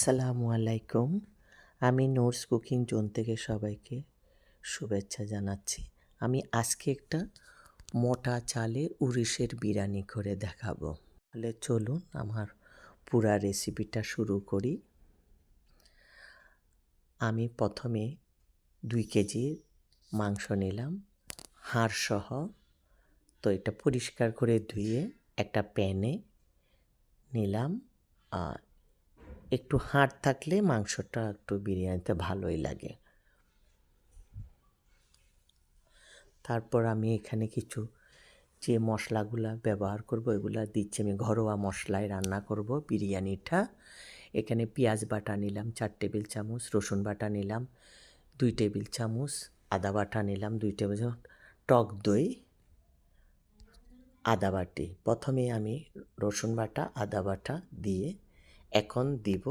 আসসালামু আলাইকুম। আমি নোরস কুকিং জোন থেকে সবাইকে শুভেচ্ছা জানাচ্ছি। আমি আজকে একটা মোটা চালে উড়িষের বিরিয়ানি করে দেখাবো। তাহলে চলুন আমার পুরা রেসিপিটা শুরু করি। আমি প্রথমে 2 কেজি মাংস নিলাম, হাড়সহ। তো এটা পরিষ্কার করে ধুয়ে একটা প্যানে নিলাম। একটু হাড় থাকলে মাংসটা একটু বিরিয়ানিতে ভালোই লাগে। তারপর আমি এখানে কিছু যে মশলাগুলা ব্যবহার করব এগুলা দিচ্ছি। আমি ঘরোয়া মশলায় রান্না করব বিরিয়ানিটা। এখানে পেঁয়াজ বাটা নিলাম 4 টেবিল চামচ, রসুন বাটা নিলাম 2 টেবিল চামচ, আদা বাটা নিলাম 2 টেবিল চামচ, টক দই আদা বাটি। প্রথমে আমি রসুন বাটা আদা বাটা দিয়ে এখন দিব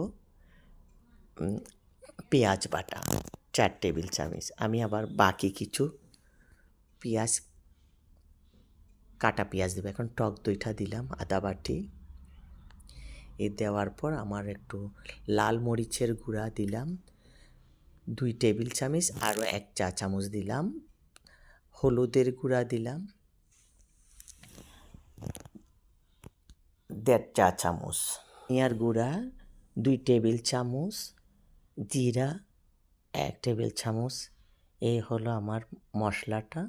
পেঁয়াজ বাটা 4 টেবিল চামচ। আমি আবার বাকি কিছু পেঁয়াজ কাটা পেঁয়াজ দেবো। এখন টক দইটা দিলাম আদা বাটি। এ দেওয়ার পর আমার একটু লাল মরিচের গুঁড়া দিলাম 2 টেবিল চামচ, আরও 1 চা চামচ দিলাম। হলুদের গুঁড়া দিলাম 1.5 চা চামচ, ধনিয়ার গুঁড়া 2 টেবিল চামচ, জিরা 1 টেবিল চামচ। এই হলো আমার মশলাটা।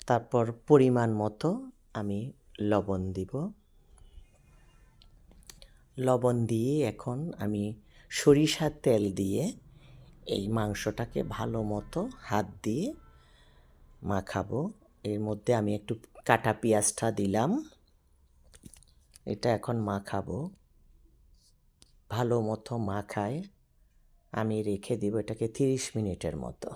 তারপর পরিমাণ মতো আমি লবণ দিব। লবণ দিয়ে এখন আমি সরিষার তেল দিয়ে এই মাংসটাকে ভালো মতো হাত দিয়ে মাখাবো। এর মধ্যে আমি একটু কাটা পেঁয়াজটা দিলাম। এটা এখন মাখাবো। ভালো মতো মাখায় আমি রেখে দিব এটাকে 30 মিনিটের মতো।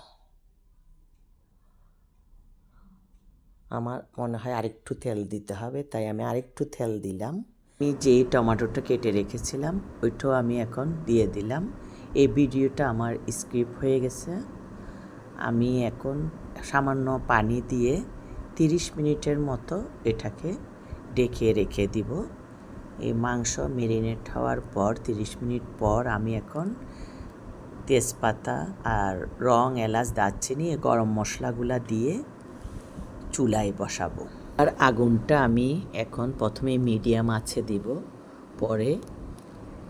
আমার মনে হয় আরেকটু তেল দিতে হবে, তাই আমি আরেকটু তেল দিলাম। আমি যেই টমেটোটা কেটে রেখেছিলাম ওইটাও আমি এখন দিয়ে দিলাম। এই ভিডিওটা আমার স্কিপ হয়ে গেছে। আমি এখন সামান্য পানি দিয়ে 30 মিনিটের মতো এটাকে ঢেকে রেখে দিব। এই মাংস মেরিনেট হওয়ার পর 30 মিনিট পর আমি এখন তেজপাতা আর রং, এলাচ, দারচিনি, গরম মশলাগুলা দিয়ে চুলায় বসাবো। আর আগুনটা আমি এখন প্রথমে মিডিয়াম আঁচে দিব, পরে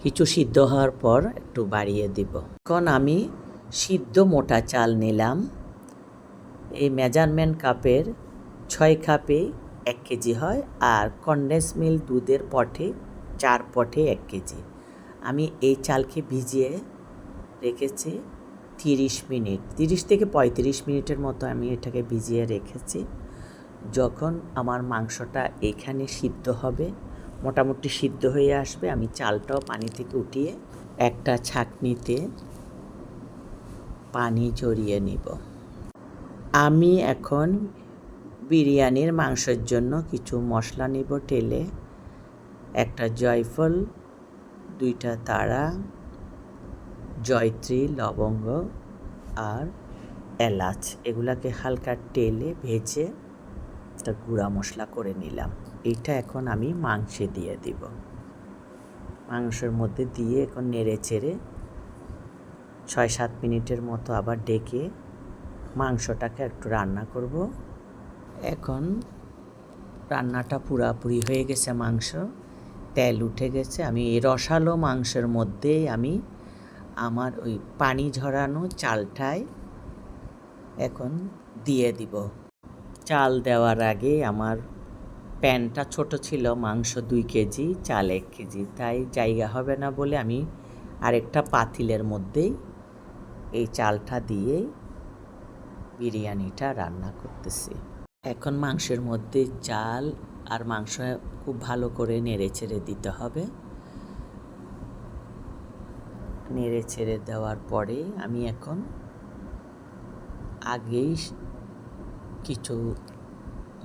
কিছু সিদ্ধ হওয়ার পর একটু বাড়িয়ে দিব। এখন আমি সিদ্ধ মোটা চাল নিলাম। এই মেজারমেন্ট কাপের 6 কাপে 1 কেজি হয়, আর কনডেন্স মিল্ক দুধের পটে 4 পটে 1 কেজি। আমি এই চালকে ভিজিয়ে রেখেছি 30 মিনিট, 30 থেকে 35 মিনিটের মতো আমি এটাকে ভিজিয়ে রেখেছি। যখন আমার মাংসটা এখানে সিদ্ধ হবে, মোটামুটি সিদ্ধ হয়ে আসবে, আমি চালটাও পানি থেকে উঠিয়ে একটা ছাঁকনিতে পানি ঝরিয়ে নিব। আমি এখন বিরিয়ানির মাংসের জন্য কিছু মশলা নিব টেলে। একটা জয়ফল, 2টা তারা, জয়ত্রী, লবঙ্গ আর এলাচ, এগুলাকে হালকা টেলে ভেজে একটা গুঁড়া মশলা করে নিলাম। এইটা এখন আমি মাংসে দিয়ে দিব। মাংসের মধ্যে দিয়ে এখন নেড়ে চেড়ে 6-7 মিনিটের মতো আবার ডেকে মাংসটাকে একটু রান্না করব। এখন রান্নাটা পুরাপুরি হয়ে গেছে, মাংস তেল উঠে গেছে। আমি এই রসালো মাংসের মধ্যেই আমি আমার ওই পানি ঝরানো চালটাই এখন দিয়ে দিব। চাল দেওয়ার আগে আমার প্যানটা ছোট ছিল, মাংস 2 কেজি, চাল 1 কেজি, তাই জায়গা হবে না বলে আমি আরেকটা পাতিলের মধ্যেই এই চালটা দিয়ে বিরিয়ানিটা রান্না করতেছি। এখন মাংসের মধ্যে চাল আর মাংস খুব ভালো করে নেড়ে ছেড়ে দিতে হবে। নেড়ে ছেড়ে দেওয়ার পরে আমি এখন আগেই কিছু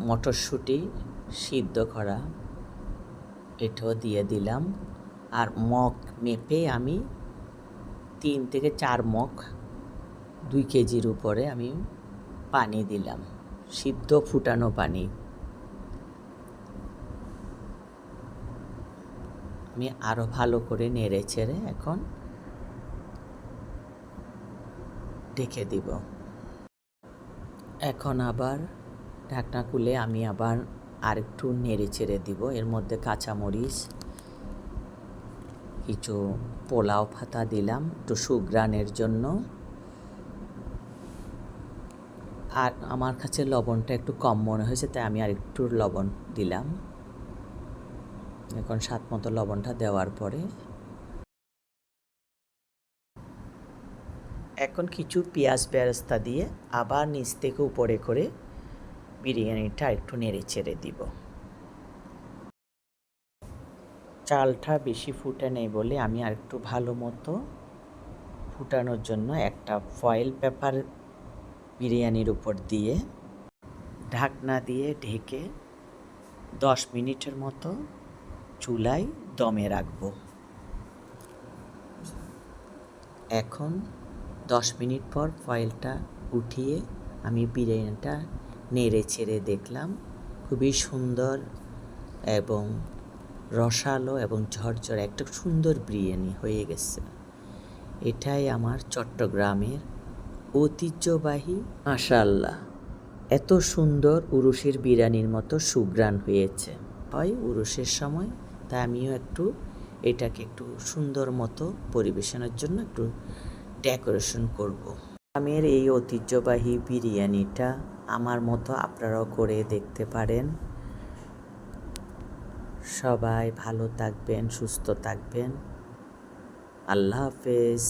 মটরশুঁটি সিদ্ধ করা এটাও দিয়ে দিলাম। আর মগ মেপে আমি 3 থেকে 4 মগ, 2 কেজির উপরে আমি পানি দিলাম, সিদ্ধ ফুটানো পানি। আমি আরও ভালো করে নেড়ে চেড়ে এখন ঢেকে দিব। এখন আবার ঢাকনা খুলে আমি আবার আরেকটু নেড়ে চেড়ে দিব। এর মধ্যে কাঁচামরিচ, কিছু পোলাও পাতা দিলাম একটু সুঘ্রাণের জন্য। আর আমার কাছে লবণটা একটু কম মনে হয়েছে, তাই আমি আর একটু লবণ দিলাম। এখন স্বাদ মতো লবণটা দেওয়ার পরে এখন কিছু পেঁয়াজ বেরেস্তা দিয়ে আবার নিচ থেকে উপরে করে বিরিয়ানিটা একটু নেড়ে চেড়ে দিব। চালটা বেশি ফুটে নেই বলে আমি আর একটু ভালো মতো ফুটানোর জন্য একটা ফয়েল পেপার বিরিয়ানির উপর দিয়ে ঢাকনা দিয়ে ঢেকে 10 মিনিটের মতো চুলায় দমে রাখবো। এখন 10 মিনিট পর ফয়েলটা উঠিয়ে আমি বিরিয়ানিটা নেড়ে চেড়ে দেখলাম, খুবই সুন্দর এবং রসালো এবং ঝরঝরে একটা সুন্দর বিরিয়ানি হয়ে গেছে। এটাই আমার চট্টগ্রামের ঐতিহ্যবাহী। মাশাআল্লাহ, এত সুন্দর উরুষের বিরিয়ানির মতো সুঘ্রাণ হয়েছে হয় উরুষের সময়। তাই আমিও একটু এটাকে একটু সুন্দর মতো পরিবেশনের জন্য একটু ডেকোরেশন করব। গ্রামের এই ঐতিহ্যবাহী বিরিয়ানিটা আমার মতো আপনারাও করে দেখতে পারেন। সবাই ভালো থাকবেন, সুস্থ থাকবেন। আল্লাহ হাফেজ।